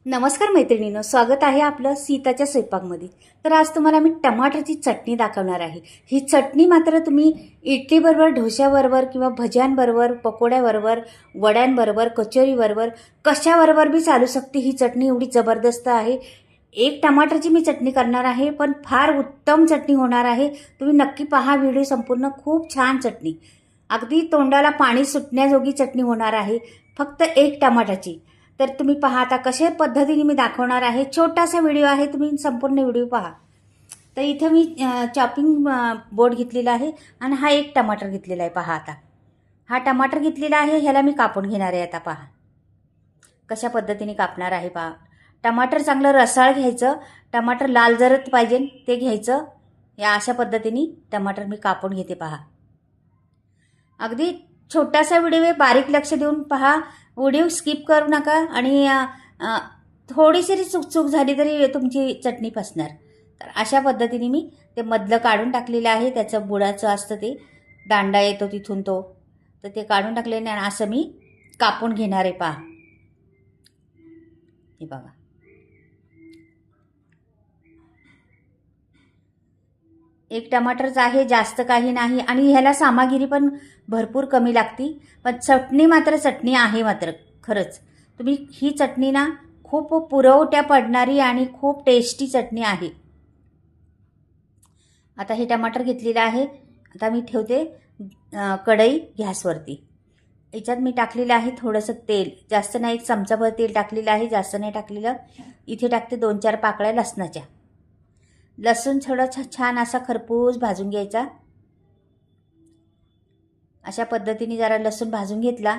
नमस्कार मैत्रिणींनो, स्वागत आहे आपलं सीताच्या स्वयंपाकमध्ये. तर आज तुम्हाला मी टमाटरची चटणी दाखवणार आहे. ही चटणी मात्र तुम्ही इडलीबरोबर, डोश्याबरोबर किंवा भज्यांबरोबर, पकोड्याबरोबर, वड्यांबरोबर, कचोरीबरोबर कशाबरोबर बी चालू शकते. ही चटणी एवढी जबरदस्त आहे. एक टमाटरची मी चटणी करणार आहे, पण फार उत्तम चटणी होणार आहे. तुम्ही नक्की पहा व्हिडिओ संपूर्ण. खूप छान चटणी, अगदी तोंडाला पाणी सुटण्याजोगी चटणी होणार आहे, फक्त एक टमाटाची. तर तुम्ही पहा आता कशा पद्धतीने मी दाखवणार आहे. छोटासा व्हिडिओ आहे, तुम्ही संपूर्ण व्हिडिओ पहा. तर इथं मी चॉपिंग बोर्ड घेतलेला आहे आणि हा एक टमाटर घेतलेला आहे. पहा आता हा टमाटर घेतलेला आहे, ह्याला मी कापून घेणार आहे. आता पहा कशा पद्धतीने कापणार आहे. पहा, टमाटर चांगलं रसाळ घ्यायचं, टमाटर लाल जरत पाहिजे ते घ्यायचं. या अशा पद्धतीने टमाटर मी कापून घेते. पहा, अगदी छोटासा व्हिडिओ आहे, बारीक लक्ष देऊन पहा. व्हिडिओ स्किप करू नका. आणि थोडीशी चूक झाली तरी तुमची चटणी फसणार. तर अशा पद्धतीने मी ते मधलं काढून टाकलेलं आहे. त्याचं बुडाचं असतं ते दांडा येतो तिथून तो, तर ते काढून टाकलेलं आहे. असं मी कापून घेणार आहे. पहा, हे बघा. एक टमाटरच आहे, जास्त काही नाही. आणि ह्याला सामग्री पण भरपूर कमी लागती, पण चटणी मात्र चटणी आहे. मात्र खरंच तुम्ही ही चटणी ना खूप पुरवठ्या पडणारी आणि खूप टेस्टी चटणी आहे. आता हे टमाटर घेतलेलं आहे. आता मी ठेवते कढई गॅसवरती. याच्यात मी टाकलेलं आहे थोडंसं तेल, जास्त नाही, एक चमचाभर तेल टाकलेलं आहे, जास्त नाही टाकलेलं. इथे टाकते 2-4 पाकळ्या लसणाच्या. लसूण थोडा छान असा खरपूस भाजून घ्यायचा. अशा पद्धतीने जरा लसूण भाजून घेतला,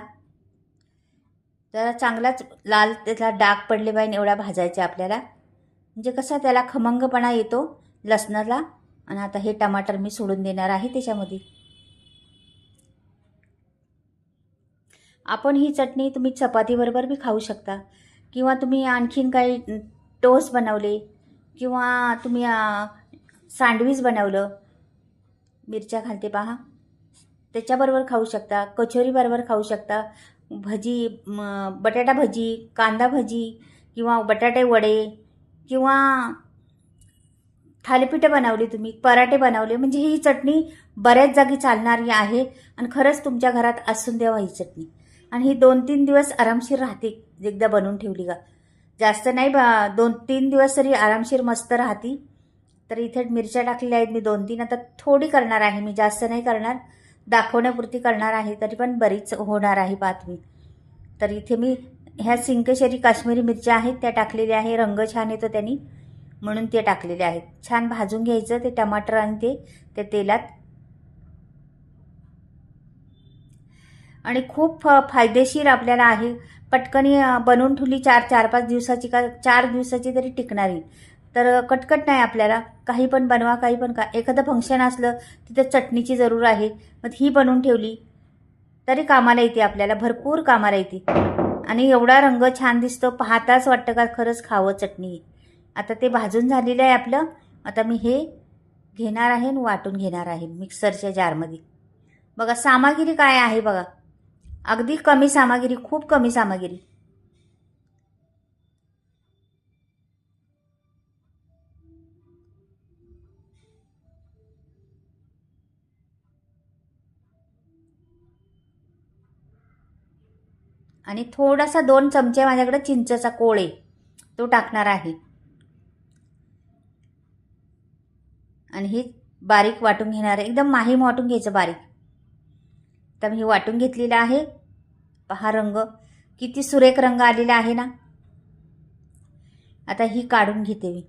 जरा चांगलाच लाल त्याला डाग पडले पाहिजे एवढा भाजायचा आपल्याला, म्हणजे कसा त्याला खमंगपणा येतो लसणाला. आणि आता हे टमाटर मी सोडून देणार आहे त्याच्यामध्ये. आपण ही चटणी तुम्ही चपातीबरोबर बी खाऊ शकता, किंवा तुम्ही आणखीन काही टोस्ट बनवले, किंवा तुम्ही सँडविच बनवलं, मिरच्या घालते पहा, त्याच्याबरोबर खाऊ शकता, कचोरीबरोबर खाऊ शकता, भजी, बटाटा भजी, कांदा भजी, किंवा बटाटे वडे, किंवा थालीपीठं बनवली तुम्ही, पराठे बनवले, म्हणजे ही चटणी बऱ्याच जागी चालणारी आहे. आणि खरंच तुमच्या घरात असून द्यावा ही चटणी. आणि ही 2-3 दिवस आरामशीर राहते एकदा बनवून ठेवली का. जास्त नाही, 2-3 दिवस तरी आरामशीर मस्त राहते. तर इथे मिरच्या टाकलेल्या आहेत मी 2-3. आता थोडी करणार आहे मी, जास्त नाही करणार, दाखवण्यापुरती करणार आहे, तरी पण बरीच होणार आहे पाहत मी. तर इथे मी ह्या सिंकेश्वरी काश्मीरी मिरच्या आहेत त्या टाकलेल्या आहे. रंग छान येतो त्यांनी, म्हणून ते टाकलेले आहेत. छान भाजून घ्यायचं ते टमाटर आणि ते तेलात. आणि खूप फायदेशीर आपल्याला आहे. पटकनी बनवून ठेवली 4-5 दिवसाची का 4 दिवसाची तरी टिकणारी. तर कटकट नाही आपल्याला, काही पण बनवा, काही पण का. एखादं फंक्शन असलं तिथं चटणीची जरूर आहे, मग ही बनवून ठेवली तरी कामाला येते आपल्याला, भरपूर कामाला येते. आणि एवढा रंग छान दिसतो, पाहताच वाटतं का खरंच खावं चटणी. आता ते भाजून झालेलं आहे आपलं. आता मी हे घेणार आहे आणि वाटून घेणार आहे मिक्सरच्या जारमध्ये. बघा सामग्री काय आहे बघा, अगदी कमी सामग्री, खूप कमी सामग्री. आणि थोडासा 2 चमचे माझ्याकडे चिंचेचा कोळ आहे, तो टाकणार आहे. आणि हे बारीक वाटून घेणार आहे, एकदम माहीम वाटून घ्यायचं बारीक. तर मी हे वाटून घेतलेलं आहे. पहा रंग किती सुरेख रंग आलेला आहे ना. आता ही काढून घेते मी.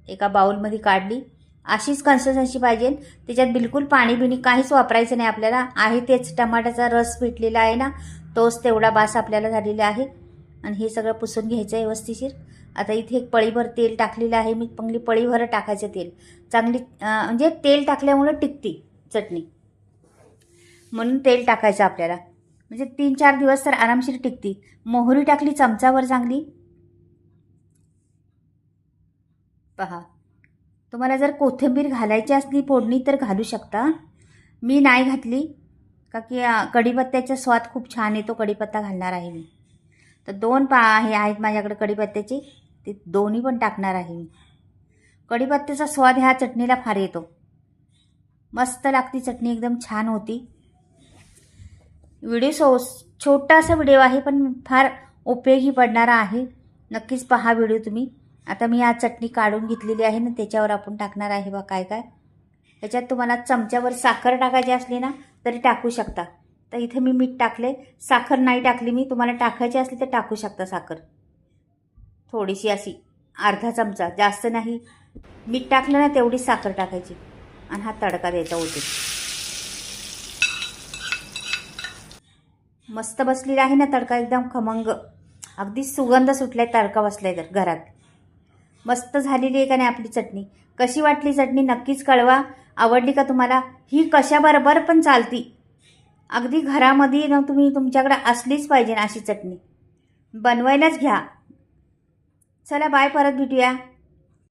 एका बाउलमध्ये काढली. अशीच कन्सिस्टन्सी पाहिजे, त्याच्यात बिलकुल पाणी बिणी काहीच वापरायचं नाही आपल्याला. आहे तेच टमाट्याचा रस भेटलेला आहे ना, तोच तेवढा बास आपल्याला झालेला आहे. आणि हे सगळं पुसून घ्यायचं आहे व्यवस्थिशीर. आता इथे एक पळीभर तेल टाकलेलं आहे मी, चांगली पळीभर टाकायचं तेल. चांगली म्हणजे तेल टाकल्यामुळे टिकते चटणी, म्हणून तेल टाकायचं आपल्याला, म्हणजे 3-4 दिवस तर आरामशीर टिकते. मोहरी टाकली चमचावर चांगली. पहा, तुम्हाला जर कोथिंबीर घालायची असली फोडणी तर घालू शकता, मी नाही घातली. का की कढीपत्त्याचा स्वाद खूप छान येतो. कढीपत्ता घालणार आहे मी. तर 2 हे आहेत माझ्याकडे कढीपत्त्याचे, ते दोन्ही पण टाकणार आहे मी. कढीपत्त्याचा स्वाद ह्या चटणीला फार येतो. मस्त लागती चटणी, एकदम छान होती. व्हिडिओ छोटासा व्हिडिओ आहे पण फार उपयोगी पडणारा आहे. नक्कीच पहा व्हिडिओ तुम्ही. आता मी आज चटणी काढून घेतलेली आहे ना, त्याच्यावर आपण टाकणार आहे बा काय काय. त्याच्यात तुम्हाला चमच्यावर साखर टाकायची असली ना तरी टाकू शकता. तर इथे मी मीठ टाकले, साखर नाही टाकली मी. तुम्हाला टाकायची असली तर टाकू शकता साखर थोडीशी, अशी अर्धा चमचा, जास्त नाही. मीठ टाकलं ना तेवढी साखर टाकायची आणि हा तडका द्यायचा होते. मस्त बसलेला आहे ना तडका, एकदम खमंग, अगदी सुगंध सुटलाय तडका बसलाय तर घरात. मस्त झालेली आहे का नाही आपली चटणी. कशी वाटली चटणी नक्कीच कळवा. आवडली का तुम्हाला? ही कशाबरोबर पण चालती, अगदी घरामध्ये ना तुम्ही तुमच्याकडे असलीच पाहिजे ना अशी चटणी. बनवायलाच घ्या. चला बाय, परत भेटूया.